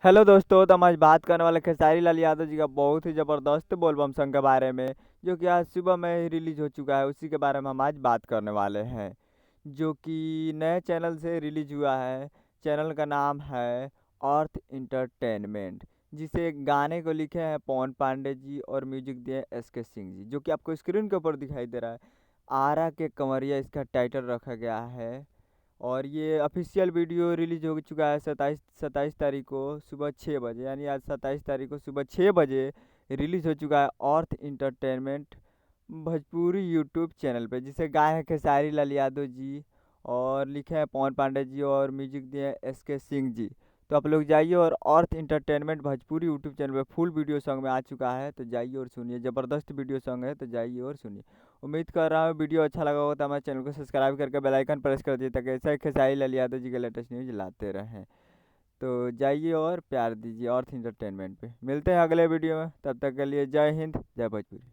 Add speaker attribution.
Speaker 1: Hello दोस्तों, तो हम आज बात करने वाले खेसारी लाल यादव जी का बहुत ही ज़बरदस्त बोलबम सॉन्ग के बारे में, जो कि आज सुबह में ही रिलीज हो चुका है। उसी के बारे में हम आज बात करने वाले हैं, जो कि नए चैनल से रिलीज हुआ है। चैनल का नाम है अर्थ इंटरटेनमेंट, जिसे गाने को लिखे हैं पवन पांडे जी और म्यूजिक दिए एस के सिंह जी, जो कि आपको स्क्रीन के ऊपर दिखाई दे रहा है। आरा के कंवरिया इसका टाइटल रखा गया है। और ये ऑफिशियल वीडियो रिलीज हो चुका है 27 तारीख को सुबह 6 बजे, यानी आज 27 तारीख को सुबह 6 बजे रिलीज हो चुका है अर्थ इंटरटेनमेंट भोजपुरी यूट्यूब चैनल पे, जिसे गाए हैं खेसारी लाल यादव जी और लिखे हैं पवन पांडे जी और म्यूजिक दिए हैं एस के सिंह जी। तो आप लोग जाइए और अर्थ इंटरटेनमेंट भोजपुरी यूट्यूब चैनल पे फुल वीडियो सॉन्ग में आ चुका है, तो जाइए और सुनिए। ज़बरदस्त वीडियो सॉन्ग है, तो जाइए और सुनिए। उम्मीद कर रहा हूँ वीडियो अच्छा लगा होगा, तो हमारे चैनल को सब्सक्राइब करके बेल आइकन प्रेस कर दिए, ताकि ऐसा ही खेसारी लाल यादव जी के लेटेस्ट न्यूज़ लाते रहें। तो जाइए और प्यार दीजिए अर्थ इंटरटेनमेंट पे। मिलते हैं अगले वीडियो में, तब तक के लिए जय हिंद, जय भोजपुरी।